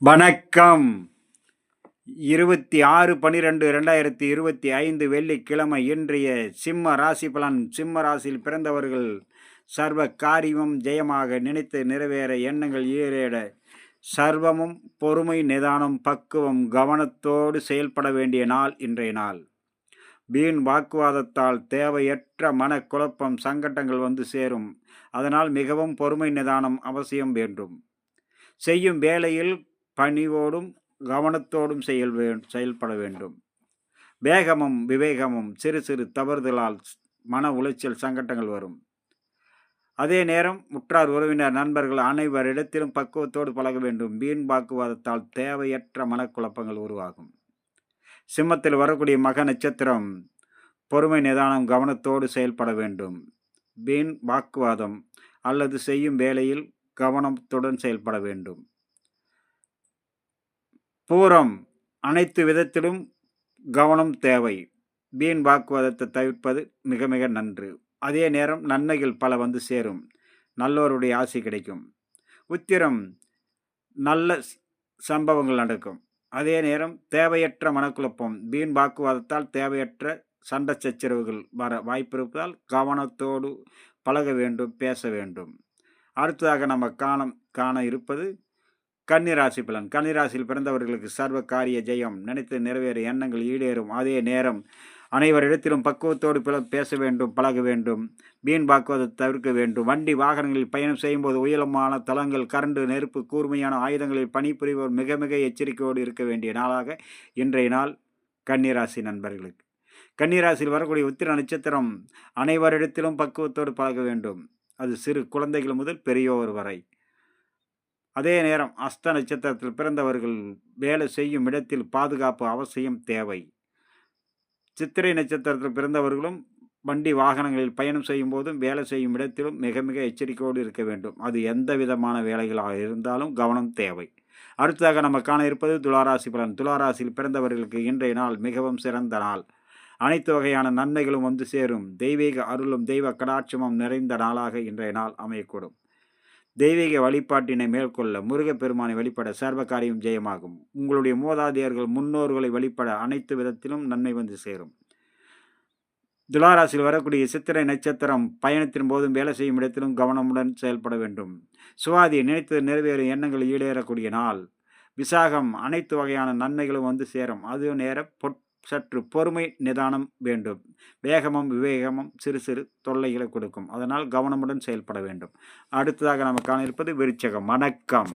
வணக்கம். 26/12/2025 வெள்ளிக்கிழமை. இன்றைய சிம்ம ராசி பலன். சிம்ம ராசியில் பிறந்தவர்கள் சர்வ காரியமும் ஜெயமாக நினைத்து நிறைவேற, எண்ணங்கள் ஈரேற, சர்வமும் பொறுமை, நிதானம், பக்குவம், கவனத்தோடு செயல்பட வேண்டிய நாள் இன்றைய நாள். வீண் வாக்குவாதத்தால் தேவையற்ற மனக்குழப்பம், சங்கடங்கள் வந்து சேரும். அதனால் மிகவும் பொறுமை, நிதானம் அவசியம் வேண்டும். செய்யும் வேளையில் பணிவோடும் கவனத்தோடும் செயல்பட வேண்டும். வேகமும் விவேகமும் சிறு சிறு தவறுதலால் மன உளைச்சல், சங்கடங்கள் வரும். அதே நேரம் உற்றார் உறவினர் நண்பர்கள் அனைவரிடத்திலும் பக்குவத்தோடு பழக வேண்டும். வீண் வாக்குவாதத்தால் தேவையற்ற மனக்குழப்பங்கள் உருவாகும். சிம்மத்தில் வரக்கூடிய மக நட்சத்திரம் பொறுமை, நிதானம், கவனத்தோடு செயல்பட வேண்டும். வீண் வாக்குவாதம் அல்லது செய்யும் வேளையில் கவனத்துடன் செயல்பட வேண்டும். பூரம் அனைத்து விதத்திலும் கவனம் தேவை. வீண் வாக்குவாதத்தை தவிர்ப்பது மிக மிக நன்று. அதே நேரம் நன்மைகள் பல வந்து சேரும். நல்லோருடைய ஆசி கிடைக்கும். உத்திரம் நல்ல சம்பவங்கள் நடக்கும். அதே நேரம் தேவையற்ற மனக்குழப்பம், வீண் வாக்குவாதத்தால் தேவையற்ற சண்டை சச்சரவுகள் வர வாய்ப்பிருப்பதால் கவனத்தோடு பழக வேண்டும், பேச வேண்டும். அடுத்ததாக நம்ம காண இருப்பது கன்னிராசி பலன். கன்னிராசியில் பிறந்தவர்களுக்கு சர்வ காரிய ஜெயம், நினைத்து நிறைவேற, எண்ணங்கள் ஈடேறும். அதே நேரம் அனைவரிடத்திலும் பக்குவத்தோடு பேச வேண்டும், பழக வேண்டும். வீண் வாக்குவதை தவிர்க்க வேண்டும். வண்டி வாகனங்களில் பயணம் செய்யும்போது உயரமான தளங்கள், கரண்டு, நெருப்பு, கூர்மையான ஆயுதங்களில் பணிபுரிவோர் மிக மிக எச்சரிக்கையோடு இருக்க வேண்டிய நாளாக இன்றைய நாள் கன்னிராசி நண்பர்களுக்கு. கன்னிராசியில் வரக்கூடிய உத்திர நட்சத்திரம் அனைவரிடத்திலும் பக்குவத்தோடு பழக வேண்டும். அது சிறு குழந்தைகள் முதல் பெரியோர் வரை. அதே நேரம் அஸ்த நட்சத்திரத்தில் பிறந்தவர்கள் வேலை செய்யும் இடத்தில் பாதுகாப்பு அவசியம் தேவை. சித்திரை நட்சத்திரத்தில் பிறந்தவர்களும் வண்டி வாகனங்களில் பயணம் செய்யும் போதும் வேலை செய்யும் இடத்திலும் மிக மிக எச்சரிக்கையோடு இருக்க வேண்டும். அது எந்த விதமான வேலைகளாக இருந்தாலும் கவனம் தேவை. அடுத்ததாக நம்ம காண இருப்பது துளாராசி பலன். துளாராசியில் பிறந்தவர்களுக்கு இன்றைய நாள் மிகவும் சிறந்த நாள். அனைத்து வகையான நன்மைகளும் வந்து சேரும். தெய்வீக அருளும் தெய்வ கடாட்சமும் நிறைந்த நாளாக இன்றைய நாள் அமையக்கூடும். தெய்வீக வழிபாட்டினை மேற்கொள்ள முருகப்பெருமானை வழிபட சர்வ காரியம் ஜெயமாகும். உங்களுடைய மூதாதையர்கள், முன்னோர்களை வழிபட அனைத்து விதத்திலும் நன்மை வந்து சேரும். துளாராசியில் வரக்கூடிய சித்திரை நட்சத்திரம் பயணத்தின் போதும் வேலை செய்யும் இடத்திலும் கவனமுடன் செயல்பட வேண்டும். சுவாதி நினைத்து நிறைவேறும், எண்ணங்கள் ஈடேறக்கூடிய நாள். விசாகம் அனைத்து வகையான நன்மைகளும் வந்து சேரும். அது நேர சற்று பொறுமை, நிதானம் வேண்டும். வேகமும் விவேகமும் சிறு சிறு தொல்லைகளை கொடுக்கும். அதனால் கவனமுடன் செயல்பட வேண்டும். அடுத்ததாக நம்ம காண இருப்பது விருச்சகம். வணக்கம்.